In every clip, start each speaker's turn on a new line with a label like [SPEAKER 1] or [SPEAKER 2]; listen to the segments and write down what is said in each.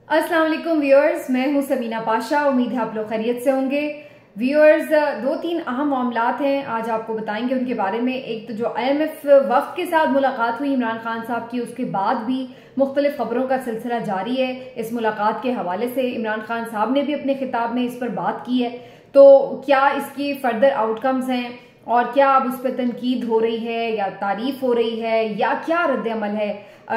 [SPEAKER 1] अस्सलाम वालेकुम व्यूअर्स, मैं हूं समीना पाशा। उम्मीद है आप लोग खैरियत से होंगे। व्यूअर्स, दो तीन अहम मामलात हैं, आज आपको बताएंगे उनके बारे में। एक तो जो IMF वफ्द के साथ मुलाकात हुई इमरान खान साहब की, उसके बाद भी मुख्तलिफ खबरों का सिलसिला जारी है। इस मुलाकात के हवाले से इमरान खान साहब ने भी अपने खिताब में इस पर बात की है। तो क्या इसकी फर्दर आउटकम्स हैं और क्या अब उस पर तनकीद हो रही है या तारीफ हो रही है या क्या रद्द-ए-अमल है,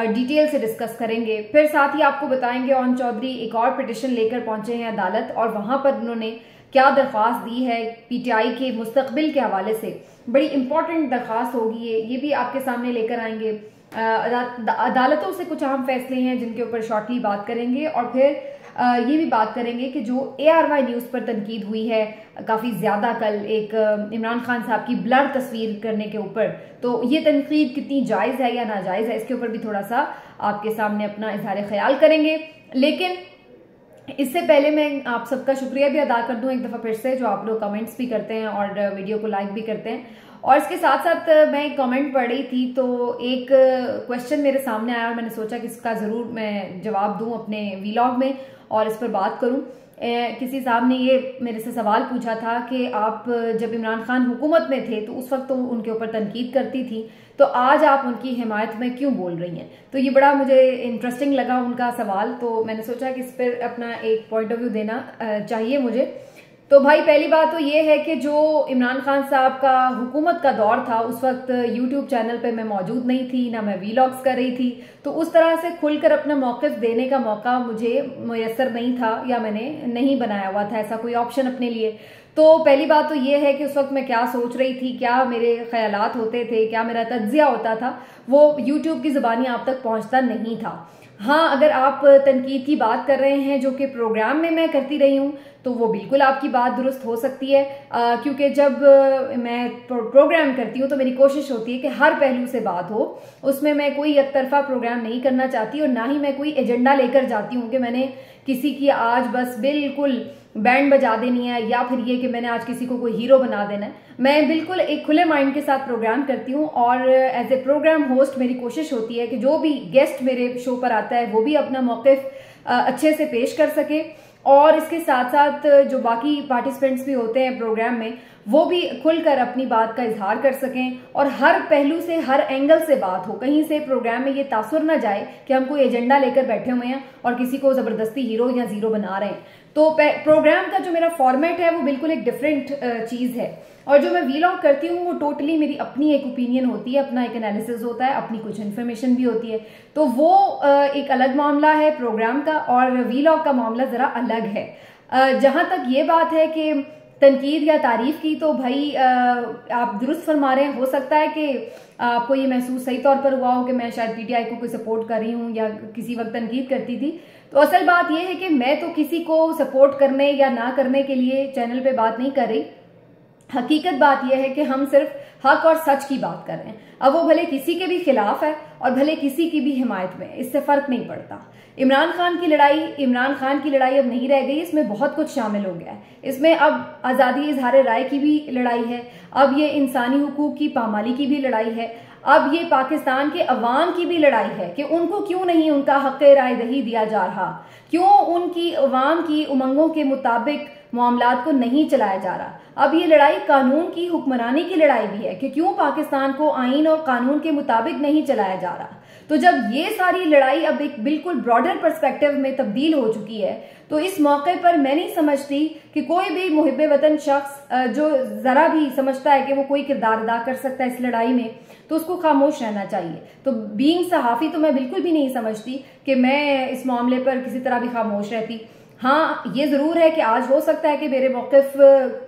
[SPEAKER 1] डिटेल से डिस्कस करेंगे। फिर साथ ही आपको बताएंगे ओन चौधरी एक और पिटिशन लेकर पहुंचे हैं अदालत, और वहां पर उन्होंने क्या दरख्वास्त दी है PTI के मुस्तकबिल के हवाले से। बड़ी इंपॉर्टेंट दरख्वास्त होगी ये भी आपके सामने लेकर आएंगे। अदालतों से कुछ अहम फैसले हैं जिनके ऊपर शॉर्टली बात करेंगे, और फिर ये भी बात करेंगे कि जो ARY न्यूज़ पर तनकीद हुई है काफ़ी ज़्यादा कल, एक इमरान खान साहब की ब्लर तस्वीर करने के ऊपर, तो ये तनकीद कितनी जायज़ है या नाजायज़ है, इसके ऊपर भी थोड़ा सा आपके सामने अपना इजहार ख्याल करेंगे। लेकिन इससे पहले मैं आप सबका शुक्रिया भी अदा कर दूं एक दफ़ा फिर से, जो आप लोग कमेंट्स भी करते हैं और वीडियो को लाइक भी करते हैं। और इसके साथ साथ मैं एक कमेंट पढ़ रही थी तो एक क्वेश्चन मेरे सामने आया और मैंने सोचा कि इसका ज़रूर मैं जवाब दूं अपने वीलॉग में और इस पर बात करूं। किसी साहब ने ये मेरे से सवाल पूछा था कि आप जब इमरान खान हुकूमत में थे तो उस वक्त तो उनके ऊपर तनकीद करती थी, तो आज आप उनकी हिमायत में क्यों बोल रही हैं। तो ये बड़ा मुझे इंटरेस्टिंग लगा उनका सवाल, तो मैंने सोचा कि इस पर अपना एक पॉइंट ऑफ व्यू देना चाहिए मुझे। तो भाई, पहली बात तो ये है कि जो इमरान खान साहब का हुकूमत का दौर था उस वक्त YouTube चैनल पे मैं मौजूद नहीं थी, ना मैं वीलॉग्स कर रही थी, तो उस तरह से खुलकर अपना मौक़िफ़ देने का मौका मुझे मुयस्सर नहीं था या मैंने नहीं बनाया हुआ था ऐसा कोई ऑप्शन अपने लिए। तो पहली बात तो ये है कि उस वक्त मैं क्या सोच रही थी, क्या मेरे ख्यालात होते थे, क्या मेरा तज्ज़िया होता था, वो YouTube की ज़ुबानी आप तक पहुँचता नहीं था। हाँ, अगर आप तनकीद की बात कर रहे हैं जो कि प्रोग्राम में मैं करती रही हूँ, तो वो बिल्कुल आपकी बात दुरुस्त हो सकती है, क्योंकि जब मैं प्रोग्राम करती हूँ तो मेरी कोशिश होती है कि हर पहलू से बात हो। उसमें मैं कोई एक तरफा प्रोग्राम नहीं करना चाहती और ना ही मैं कोई एजेंडा लेकर जाती हूँ कि मैंने किसी की आज बस बिल्कुल बैंड बजा देनी है या फिर ये कि मैंने आज किसी को कोई हीरो बना देना है। मैं बिल्कुल एक खुले माइंड के साथ प्रोग्राम करती हूँ और एज ए प्रोग्राम होस्ट मेरी कोशिश होती है कि जो भी गेस्ट मेरे शो पर आता है वो भी अपना मौक़िफ़ अच्छे से पेश कर सके, और इसके साथ साथ जो बाकी पार्टिसिपेंट्स भी होते हैं प्रोग्राम में वो भी खुलकर अपनी बात का इजहार कर सकें और हर पहलू से, हर एंगल से बात हो। कहीं से प्रोग्राम में ये तासुर ना जाए कि हम कोई एजेंडा लेकर बैठे हुए हैं और किसी को ज़बरदस्ती हीरो या ज़ीरो बना रहे हैं। तो प्रोग्राम का जो मेरा फॉर्मेट है वो बिल्कुल एक डिफरेंट चीज़ है, और जो मैं वीलॉग करती हूँ वो टोटली मेरी अपनी एक ओपिनियन होती है, अपना एक एनालिसिस होता है, अपनी कुछ इन्फॉर्मेशन भी होती है। तो वो एक अलग मामला है प्रोग्राम का, और वीलॉग का मामला ज़रा अलग है। जहाँ तक ये बात है कि तनकीद या तारीफ की, तो भाई आप दुरुस्त फरमा रहे हैं। हो सकता है कि आपको ये महसूस सही तौर पर हुआ हो कि मैं शायद PTI को कोई सपोर्ट कर रही हूँ या किसी वक्त तनकीद करती थी। तो असल बात यह है कि मैं तो किसी को सपोर्ट करने या ना करने के लिए चैनल पे बात नहीं कर रही। हकीकत बात यह है कि हम सिर्फ हक और सच की बात कर रहे हैं। अब वो भले किसी के भी खिलाफ है और भले किसी की भी हिमायत में, इससे फर्क नहीं पड़ता। इमरान खान की लड़ाई अब नहीं रह गई, इसमें बहुत कुछ शामिल हो गया है। इसमें अब आज़ादी इजहार राय की भी लड़ाई है, अब ये इंसानी हुकूक की पामाली की भी लड़ाई है, अब ये पाकिस्तान के अवाम की भी लड़ाई है कि उनको क्यों नहीं उनका हक राय दही दिया जा रहा, क्यों उनकी अवाम की उमंगों के मुताबिक मामलात को नहीं चलाया जा रहा। अब ये लड़ाई कानून की हुक्मरानी की लड़ाई भी है कि क्यों पाकिस्तान को आईन और कानून के मुताबिक नहीं चलाया जा रहा। तो जब ये सारी लड़ाई अब एक बिल्कुल ब्रॉडर पर्सपेक्टिव में तब्दील हो चुकी है, तो इस मौके पर मैं नहीं समझती कि कोई भी मुहिब्बे वतन शख्स जो जरा भी समझता है कि वो कोई किरदार अदा कर सकता है इस लड़ाई में, तो उसको खामोश रहना चाहिए। तो बीइंग सहाफ़ी तो मैं बिल्कुल भी नहीं समझती कि मैं इस मामले पर किसी तरह भी खामोश रहती। हाँ, ये ज़रूर है कि आज हो सकता है कि मेरे मौक़िफ़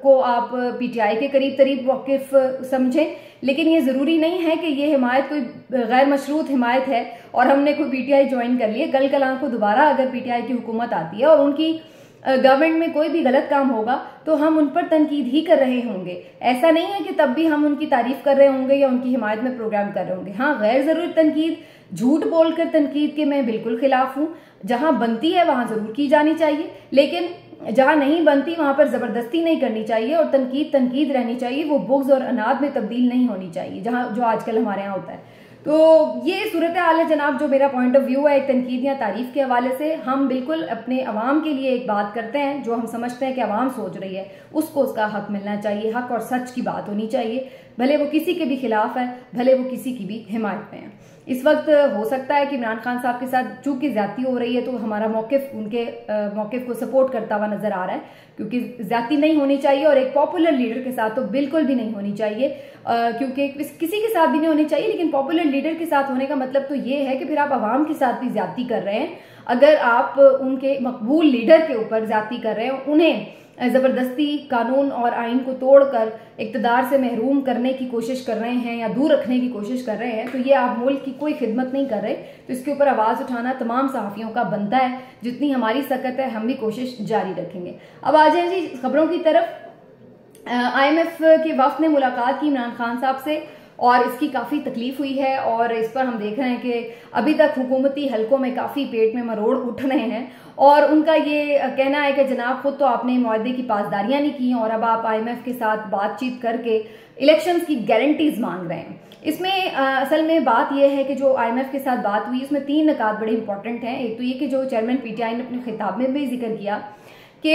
[SPEAKER 1] को आप PTI के करीब तरीब मौक़िफ़ समझें, लेकिन ये ज़रूरी नहीं है कि ये हिमायत कोई गैर मशरूत हिमायत है और हमने कोई PTI ज्वाइन कर लिया। कल कलां को दोबारा अगर PTI की हुकूमत आती है और उनकी गवर्नमेंट में कोई भी गलत काम होगा तो हम उन पर तनकीद ही कर रहे होंगे। ऐसा नहीं है कि तब भी हम उनकी तारीफ कर रहे होंगे या उनकी हिमायत में प्रोग्राम कर रहे होंगे। हाँ, गैर ज़रूरी तनकीद, झूठ बोलकर तनकीद के मैं बिल्कुल खिलाफ हूँ। जहाँ बनती है वहाँ ज़रूर की जानी चाहिए, लेकिन जहाँ नहीं बनती वहाँ पर ज़बरदस्ती नहीं करनी चाहिए और तनकीद रहनी चाहिए। वो बुग़्ज़ और अनाद में तब्दील नहीं होनी चाहिए, जहाँ जो आजकल हमारे यहाँ होता है। तो ये सूरत हाल है जनाब, जो मेरा पॉइंट ऑफ व्यू है एक तनकीद या तारीफ के हवाले से। हम बिल्कुल अपने अवाम के लिए एक बात करते हैं, जो हम समझते हैं कि अवाम सोच रही है उसको उसका हक मिलना चाहिए, हक और सच की बात होनी चाहिए, भले वो किसी के भी खिलाफ है, भले वो किसी की भी हिमायत में है। इस वक्त हो सकता है कि इमरान खान साहब के साथ चूंकि ज्यादती हो रही है तो हमारा मौकिफ उनके मौकिफ को सपोर्ट करता हुआ नजर आ रहा है, क्योंकि ज्यादती नहीं होनी चाहिए और एक पॉपुलर लीडर के साथ तो बिल्कुल भी नहीं होनी चाहिए, क्योंकि किसी के साथ भी नहीं होनी चाहिए। लेकिन पॉपुलर लीडर के साथ होने का मतलब तो ये है कि फिर आप अवाम के साथ भी ज्यादती कर रहे हैं। अगर आप उनके मकबूल लीडर के ऊपर ज्यादती कर रहे हैं, उन्हें जबरदस्ती कानून और आइन को तोड़कर इक्तदार से महरूम करने की कोशिश कर रहे हैं या दूर रखने की कोशिश कर रहे हैं, तो ये आप मुल्क की कोई खिदमत नहीं कर रहे। तो इसके ऊपर आवाज उठाना तमाम सहाफियों का बनता है। जितनी हमारी सकत है हम भी कोशिश जारी रखेंगे। अब आ जाए जी खबरों की तरफ। IMF के वफ्द ने मुलाकात की इमरान खान साहब से और इसकी काफ़ी तकलीफ हुई है और इस पर हम देख रहे हैं कि अभी तक हुकूमती हलकों में काफ़ी पेट में मरोड़ उठ रहे हैं और उनका ये कहना है कि जनाब खुद तो आपने मुआहदे की पासदारियां नहीं की और अब आप IMF के साथ बातचीत करके इलेक्शंस की गारंटीज मांग रहे हैं। इसमें असल में बात यह है कि जो IMF के साथ बात हुई उसमें 3 निकात बड़े इंपॉर्टेंट हैं। एक तो ये कि जो चेयरमैन PTI ने अपने खिताब में भी जिक्र किया कि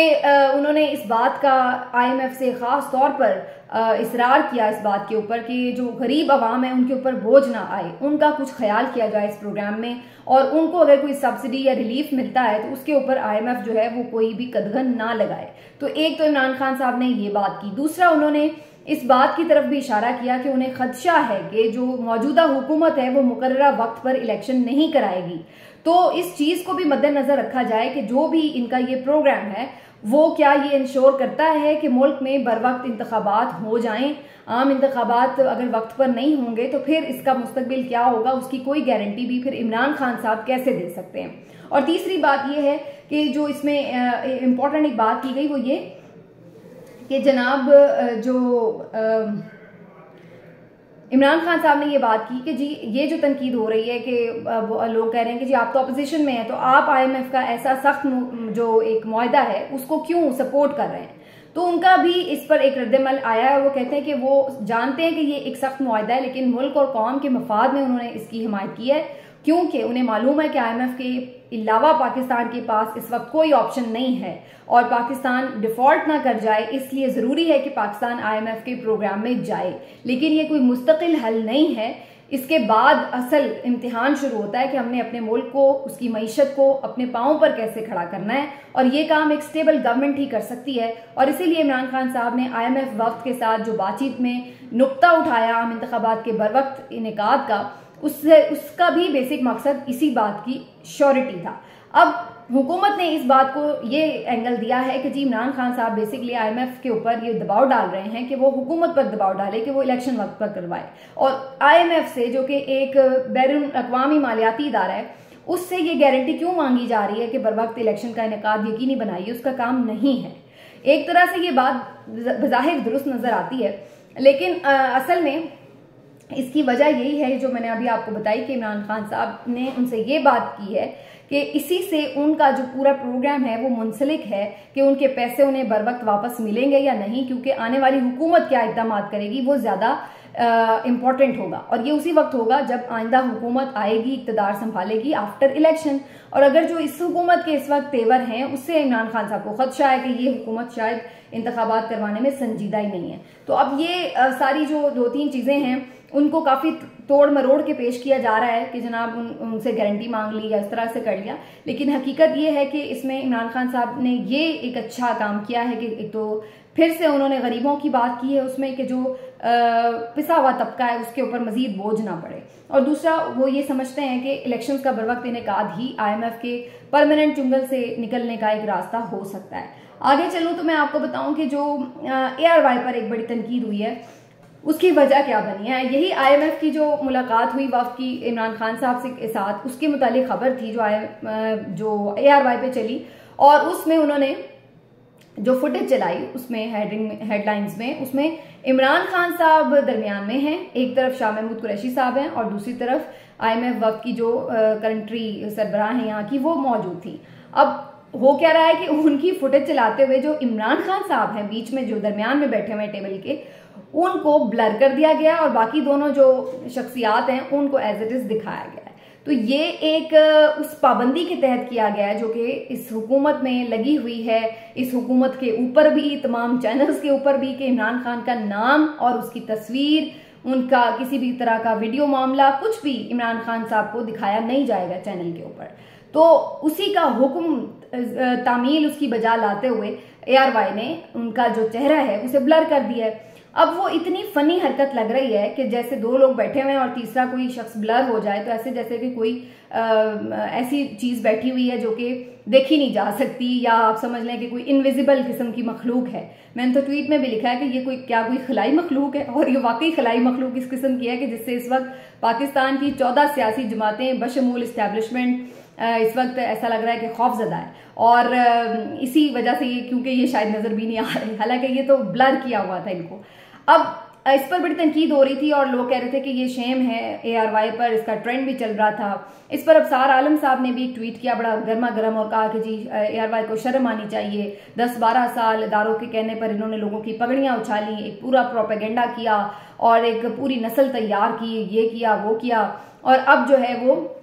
[SPEAKER 1] उन्होंने इस बात का IMF से ख़ास तौर पर इसरार किया इस बात के ऊपर कि जो गरीब आवाम है उनके ऊपर बोझ ना आए, उनका कुछ ख्याल किया जाए इस प्रोग्राम में और उनको अगर कोई सब्सिडी या रिलीफ मिलता है तो उसके ऊपर IMF जो है वो कोई भी कदगन ना लगाए। तो एक तो इमरान खान साहब ने ये बात की। दूसरा, उन्होंने इस बात की तरफ भी इशारा किया कि उन्हें खदशा है कि जो मौजूदा हुकूमत है वो मुकर्ररा वक्त पर इलेक्शन नहीं कराएगी। तो इस चीज को भी मद्देनजर रखा जाए कि जो भी इनका ये प्रोग्राम है वो क्या ये इंश्योर करता है कि मुल्क में बर वक्त इंतखाबात हो जाएं। आम इंतखाबात अगर वक्त पर नहीं होंगे तो फिर इसका मुस्तकबिल क्या होगा, उसकी कोई गारंटी भी फिर इमरान खान साहब कैसे दे सकते हैं। और तीसरी बात यह है कि जो इसमें इम्पोर्टेंट एक बात की गई वो ये कि जनाब जो इमरान खान साहब ने ये बात की कि जी ये जो तनकीद हो रही है कि लोग कह रहे हैं कि जी आप तो अपोजिशन में हैं तो आप IMF का ऐसा सख्त जो एक मुआहदा है उसको क्यों सपोर्ट कर रहे हैं। तो उनका भी इस पर एक रद्दमल आया है। वो कहते हैं कि वो जानते हैं कि ये एक सख्त मुआहदा है लेकिन मुल्क और कौम के मफाद में उन्होंने इसकी हिमायत की है, क्योंकि उन्हें मालूम है कि IMF के अलावा पाकिस्तान के पास इस वक्त कोई ऑप्शन नहीं है और पाकिस्तान डिफॉल्ट ना कर जाए, इसलिए ज़रूरी है कि पाकिस्तान IMF के प्रोग्राम में जाए। लेकिन ये कोई मुस्तकिल हल नहीं है। इसके बाद असल इम्तिहान शुरू होता है कि हमने अपने मुल्क को, उसकी मईशत को अपने पाँव पर कैसे खड़ा करना है और ये काम एक स्टेबल गवर्नमेंट ही कर सकती है। और इसीलिए इमरान खान साहब ने IMF वक्त के साथ जो बातचीत में नुक्ता उठाया आम इंतखाबात के बर वक्त इनेकाद का, उसका भी बेसिक मकसद इसी बात की श्योरिटी था। अब हुकूमत ने इस बात को ये एंगल दिया है कि जी इमरान खान साहब बेसिकली IMF के ऊपर ये दबाव डाल रहे हैं कि वो हुकूमत पर दबाव डाले कि वो इलेक्शन वक्त पर करवाए और IMF से, जो कि एक बैरून अक़वामी मालियाती इदारा है, उससे ये गारंटी क्यों मांगी जा रही है कि बर वक्त इलेक्शन का इनेकाद यकीनी बनाइए, उसका काम नहीं है। एक तरह से ये बात बज़ाहिर दुरुस्त नजर आती है लेकिन असल में इसकी वजह यही है जो मैंने अभी आपको बताई कि इमरान खान साहब ने उनसे ये बात की है कि इसी से उनका जो पूरा प्रोग्राम है वो मुंसलिक है कि उनके पैसे उन्हें बर वक्त वापस मिलेंगे या नहीं, क्योंकि आने वाली हुकूमत क्या इक़दाम करेगी वो ज़्यादा इम्पॉर्टेंट होगा और ये उसी वक्त होगा जब आइंदा हुकूमत आएगी, इक़्तिदार संभालेगी आफ्टर इलेक्शन। और अगर जो इस हुकूमत के इस वक्त तेवर हैं उससे इमरान खान साहब को खदशा है कि ये हुकूमत शायद इंतखाबात करवाने में संजीदा ही नहीं है। तो अब ये सारी जो 2-3 चीज़ें हैं उनको काफ़ी तोड़ मरोड़ के पेश किया जा रहा है कि जनाब उनसे गारंटी मांग ली या इस तरह से कर लिया, लेकिन हकीकत ये है कि इसमें इमरान खान साहब ने ये एक अच्छा काम किया है कि एक तो फिर से उन्होंने गरीबों की बात की है उसमें कि जो पिसा हुआ तबका है उसके ऊपर मजीद बोझ ना पड़े, और दूसरा वो ये समझते हैं कि इलेक्शंस का बर वक्त इनेकाद ही IMF के परमानेंट चुंगल से निकलने का एक रास्ता हो सकता है। आगे चलूँ तो मैं आपको बताऊं कि जो ARY पर एक बड़ी तनकीद हुई है उसकी वजह क्या बनी है। यही IMF की जो मुलाकात हुई वफ़द की इमरान खान साहब के साथ, उसके मुतालिक खबर थी जो ARY पे चली और उसमें उन्होंने जो फुटेज चलाई उसमें हेडलाइंस में उसमें इमरान खान साहब दरमियान में हैं, एक तरफ शाह महमूद कुरैशी साहब हैं और दूसरी तरफ IMF वफ़द की जो कंट्री सरबराह हैं यहाँ की वो मौजूद थी। अब हो क्या रहा है कि उनकी फुटेज चलाते हुए जो इमरान खान साहब हैं बीच में जो दरमियान में बैठे हुए टेबल के, उनको ब्लर कर दिया गया और बाकी दोनों जो शख्सियात हैं उनको एज इट इज दिखाया गया है। तो ये एक उस पाबंदी के तहत किया गया है जो कि इस हुकूमत में लगी हुई है, इस हुकूमत के ऊपर भी, तमाम चैनल्स के ऊपर भी, कि इमरान खान का नाम और उसकी तस्वीर, उनका किसी भी तरह का वीडियो मामला, कुछ भी इमरान खान साहब को दिखाया नहीं जाएगा चैनल के ऊपर। तो उसी का हुक्म तामील उसकी बजा लाते हुए ARY ने उनका जो चेहरा है उसे ब्लर कर दिया है। अब वो इतनी फनी हरकत लग रही है कि जैसे दो लोग बैठे हुए हैं और तीसरा कोई शख्स ब्लर हो जाए, तो ऐसे जैसे कि कोई ऐसी चीज बैठी हुई है जो कि देखी नहीं जा सकती, या आप समझ लें कि कोई इनविजिबल किस्म की मखलूक है। मैंने तो ट्वीट में भी लिखा है कि ये कोई खिलाई मखलूक है, और ये वाकई खिलाई मखलूक इस किस्म की है कि जिससे इस वक्त पाकिस्तान की 14 सियासी जमातें बशमूल इस्टेब्लिशमेंट इस वक्त ऐसा लग रहा है कि खौफजदा है, और इसी वजह से ये, क्योंकि ये शायद नजर भी नहीं आ रही, हालांकि ये तो ब्लर किया हुआ था इनको। अब इस पर बड़ी तनकीद हो रही थी और लोग कह रहे थे कि ये शेम है ARY पर, इसका ट्रेंड भी चल रहा था। इस पर अबसार आलम साहब ने भी एक ट्वीट किया बड़ा गर्मा गर्म और कहा कि जी ARY को शर्म आनी चाहिए, 10-12 साल इदारों के कहने पर इन्होंने लोगों की पगड़ियां उछाली, एक पूरा प्रोपेगेंडा किया और एक पूरी नस्ल तैयार की, ये किया वो किया, और अब जो है वो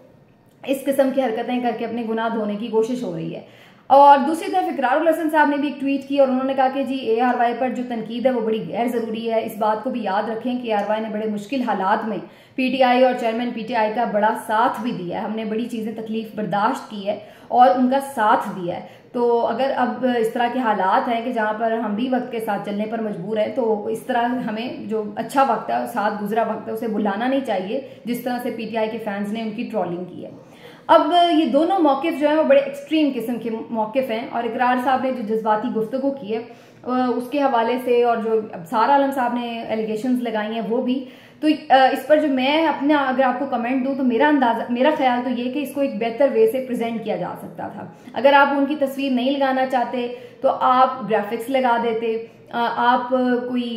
[SPEAKER 1] इस किस्म की हरकतें करके अपने गुनाह धोने की कोशिश हो रही है। और दूसरी तरफ इकरारुल हसन साहब ने भी एक ट्वीट की और उन्होंने कहा कि जी ARY पर जो तनकीद है वो बड़ी गैर जरूरी है। इस बात को भी याद रखें कि ARY ने बड़े मुश्किल हालात में PTI और चेयरमैन PTI का बड़ा साथ भी दिया है। हमने बड़ी चीजें तकलीफ बर्दाश्त की है और उनका साथ दिया है। तो अगर अब इस तरह के हालात हैं कि जहाँ पर हम भी वक्त के साथ चलने पर मजबूर हैं, तो इस तरह हमें जो अच्छा वक्त है, साथ गुजरा वक्त है, उसे भुलाना नहीं चाहिए जिस तरह से PTI के फैंस ने उनकी ट्रोलिंग की है। अब ये दोनों मौकिफ जो है वो बड़े एक्सट्रीम किस्म के मौकिफ हैं, और इकरार साहब ने जो जज्बाती गुफ्तगू की है उसके हवाले से, और जो अबसार आलम साहब ने एलिगेशंस लगाई हैं वो भी, तो इस पर जो मैं अपने अगर आपको कमेंट दूं तो मेरा ख्याल तो ये कि इसको एक बेहतर वे से प्रेजेंट किया जा सकता था। अगर आप उनकी तस्वीर नहीं लगाना चाहते तो आप ग्राफिक्स लगा देते, आप कोई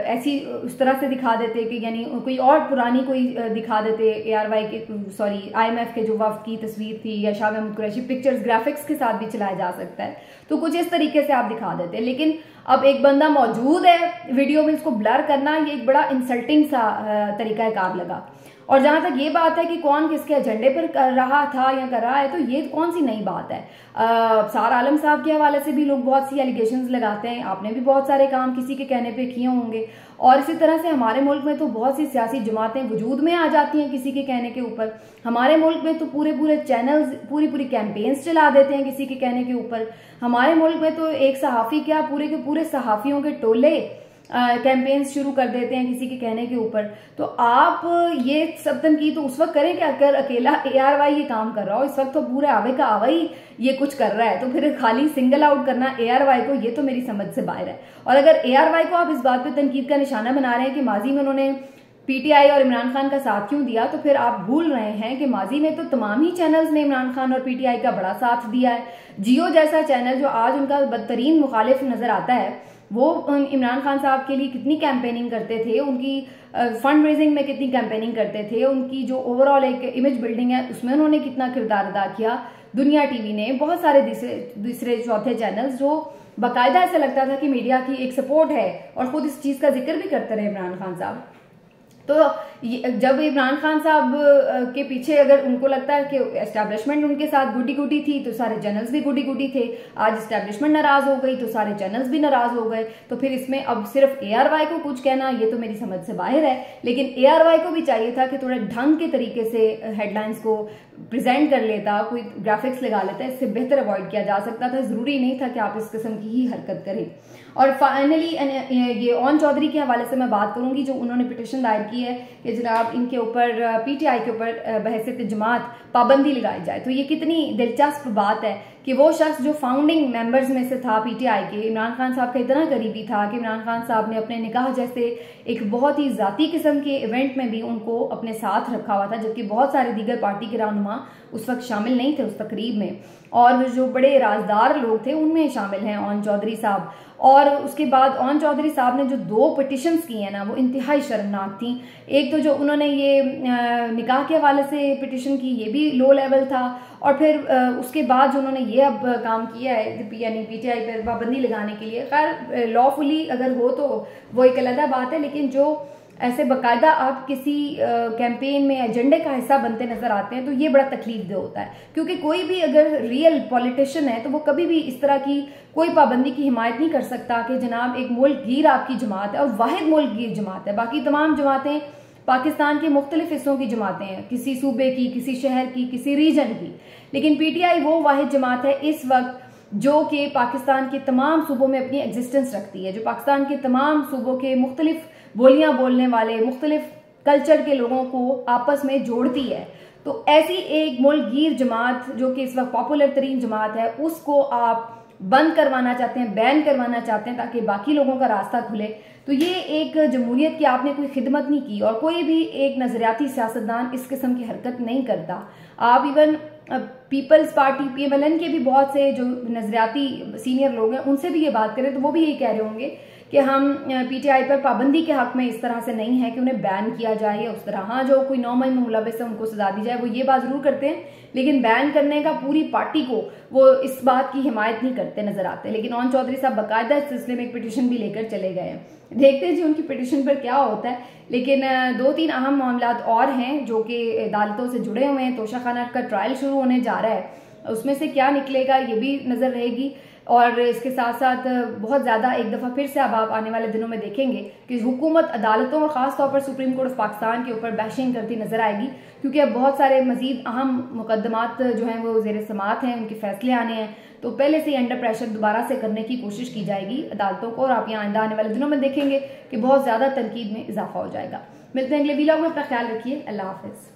[SPEAKER 1] ऐसी उस तरह से दिखा देते कि यानी कोई और पुरानी कोई दिखा देते, ARY के IMF के जो वफ्द की तस्वीर थी या शाह महमूद कुरैशी, पिक्चर्स ग्राफिक्स के साथ भी चलाया जा सकता है, तो कुछ इस तरीके से आप दिखा देते। लेकिन अब एक बंदा मौजूद है वीडियो में, इसको ब्लर करना ये एक बड़ा इंसल्टिंग सा तरीका कार लगा। और जहां तक ये बात है कि कौन किसके एजेंडे पर कर रहा था या कर रहा है, तो ये कौन सी नई बात है। अबसार आलम साहब के हवाले से भी लोग बहुत सी एलिगेशंस लगाते हैं, आपने भी बहुत सारे काम किसी के कहने पे किए होंगे, और इसी तरह से हमारे मुल्क में तो बहुत सी सियासी जमातें वजूद में आ जाती हैं किसी के कहने के ऊपर। हमारे मुल्क में तो पूरे चैनल्स पूरी कैंपेन्स चला देते हैं किसी के कहने के ऊपर। हमारे मुल्क में तो एक सहाफी क्या, पूरे के पूरे सहाफियों के टोले कैंपेन्स शुरू कर देते हैं किसी के कहने के ऊपर। तो आप ये सब तनकीद तो उस वक्त करें कि अगर अकेला ARY ये काम कर रहा हो, इस वक्त तो पूरे आवे का आवा ही ये कुछ कर रहा है, तो फिर खाली सिंगल आउट करना ARY को, ये तो मेरी समझ से बाहर है। और अगर ARY को आप इस बात पे तनकीद का निशाना बना रहे हैं कि माजी में उन्होंने PTI और इमरान खान का साथ क्यों दिया, तो फिर आप भूल रहे हैं कि माजी में तो तमाम ही चैनल्स ने इमरान खान और PTI का बड़ा साथ दिया है। जियो जैसा चैनल जो आज उनका बदतरीन मुखालिफ नजर आता है, वो इमरान खान साहब के लिए कितनी कैंपेनिंग करते थे, उनकी फंड रेजिंग में कितनी कैंपेनिंग करते थे, उनकी जो ओवरऑल एक इमेज बिल्डिंग है उसमें उन्होंने कितना किरदार अदा किया। दुनिया TV ने, बहुत सारे दूसरे चौथे चैनल्स जो बाकायदा ऐसा लगता था कि मीडिया की एक सपोर्ट है और खुद इस चीज का जिक्र भी करते रहे इमरान खान साहब। तो जब इमरान खान साहब के पीछे अगर उनको लगता है कि एस्टैब्लिशमेंट उनके साथ गुडी गुडी थी, तो सारे चैनल्स भी गुडी गुडी थे। आज एस्टैब्लिशमेंट नाराज हो गई तो सारे चैनल्स भी नाराज हो गए। तो फिर इसमें अब सिर्फ ARY को कुछ कहना, ये तो मेरी समझ से बाहर है। लेकिन ARY को भी चाहिए था कि थोड़े ढंग के तरीके से हेडलाइंस को प्रेजेंट कर लेता, कोई ग्राफिक्स लगा लेता, इससे बेहतर अवॉइड किया जा सकता था। जरूरी नहीं था कि आप इस किस्म की ही हरकत करें। और फाइनली ये ओन चौधरी के हवाले से मैं बात करूंगी, जो उन्होंने पिटिशन दायर की है कि जनाब इनके ऊपर PTI के ऊपर बहसियत जमात पाबंदी लगाई जाए। तो ये कितनी दिलचस्प बात है कि वो शख्स जो फाउंडिंग मेंबर्स में से था PTI के, इमरान खान साहब का इतना करीबी था कि इमरान खान साहब ने अपने निकाह जैसे एक बहुत ही जाती किस्म के इवेंट में भी उनको अपने साथ रखा हुआ था, जबकि बहुत सारे दीगर पार्टी के रहनुमा उस वक्त शामिल नहीं थे उस तकरीब में, और जो बड़े राजदार लोग थे उनमें शामिल हैं ओन चौधरी साहब। और उसके बाद ओन चौधरी साहब ने जो 2 पिटिशंस की हैं ना, वो इंतहाई शर्मनाक थी। एक तो जो उन्होंने ये निकाह के हवाले से पिटिशन की, ये भी लो लेवल था, और फिर उसके बाद जो उन्होंने ये अब काम किया है यानी पीटीआई पर पाबंदी लगाने के लिए। खैर लॉफुली अगर हो तो वो एक अलग बात है, लेकिन जो ऐसे बाकायदा आप किसी कैंपेन में एजेंडे का हिस्सा बनते नजर आते हैं तो ये बड़ा तकलीफदेह होता है, क्योंकि कोई भी अगर रियल पॉलिटिशियन है तो वो कभी भी इस तरह की कोई पाबंदी की हिमायत नहीं कर सकता कि जनाब एक मुल्क गिर आपकी जमात है और वाहिद मुल्क गिर जमात है, बाकी तमाम जमातें पाकिस्तान के मुख्तलिफ हिस्सों की जमातें हैं, किसी सूबे की, किसी शहर की, किसी रीजन की, लेकिन पीटीआई वो वाहिद जमात है इस वक्त जो कि पाकिस्तान के तमाम सूबों में अपनी एग्जिस्टेंस रखती है, जो पाकिस्तान के तमाम सूबों के मुख्तलिफ बोलियां बोलने वाले मुख्तलिफ कल्चर के लोगों को आपस में जोड़ती है। तो ऐसी एक मुल्क गिर जमात जो कि इस वक्त पॉपुलर तरीन जमात है, उसको आप बंद करवाना चाहते हैं, बैन करवाना चाहते हैं ताकि बाकी लोगों का रास्ता खुले। तो ये एक जमहूरियत की आपने कोई खिदमत नहीं की, और कोई भी एक नजरियाती सियासतदान इस किस्म की हरकत नहीं करता। आप इवन पीपल्स पार्टी PMLN के भी बहुत से जो नजरियाती सीनियर लोग हैं उनसे भी ये बात करें तो वो भी यही कह रहे होंगे कि हम पीटीआई पर पाबंदी के हक में इस तरह से नहीं है कि उन्हें बैन किया जाए या उस तरह, हाँ जो कोई 9 मई में मुलविस है उनको सजा दी जाए, वो ये बात जरूर करते हैं, लेकिन बैन करने का पूरी पार्टी को वो इस बात की हिमायत नहीं करते नजर आते। लेकिन ओन चौधरी साहब बाकायदा इस सिलसिले में एक पिटीशन भी लेकर चले गए हैं, देखते हैं जी उनकी पिटीशन पर क्या होता है। लेकिन 2-3 अहम मामला और हैं जो कि अदालतों से जुड़े हुए हैं। तोशा खाना का ट्रायल शुरू होने जा रहा है, उसमें से क्या निकलेगा ये भी नजर रहेगी, और इसके साथ साथ बहुत ज़्यादा एक दफ़ा फिर से अब आप आने वाले दिनों में देखेंगे कि हुकूमत अदालतों और ख़ास तौर पर सुप्रीम कोर्ट ऑफ पाकिस्तान के ऊपर बैशिंग करती नजर आएगी, क्योंकि अब बहुत सारे मजीद अहम मुकदमात जो हैं वो ज़ेर समात हैं, उनके फैसले आने हैं, तो पहले से ही अंडर प्रेशर दोबारा से करने की कोशिश की जाएगी अदालतों को, और आप यहाँ आइंदा आने वाले दिनों में देखेंगे कि बहुत ज़्यादा तनकीद में इजाफा हो जाएगा। मिलते हैं अगले वीडियो में, अपना ख्याल रखिए, अल्लाह हाफिज़।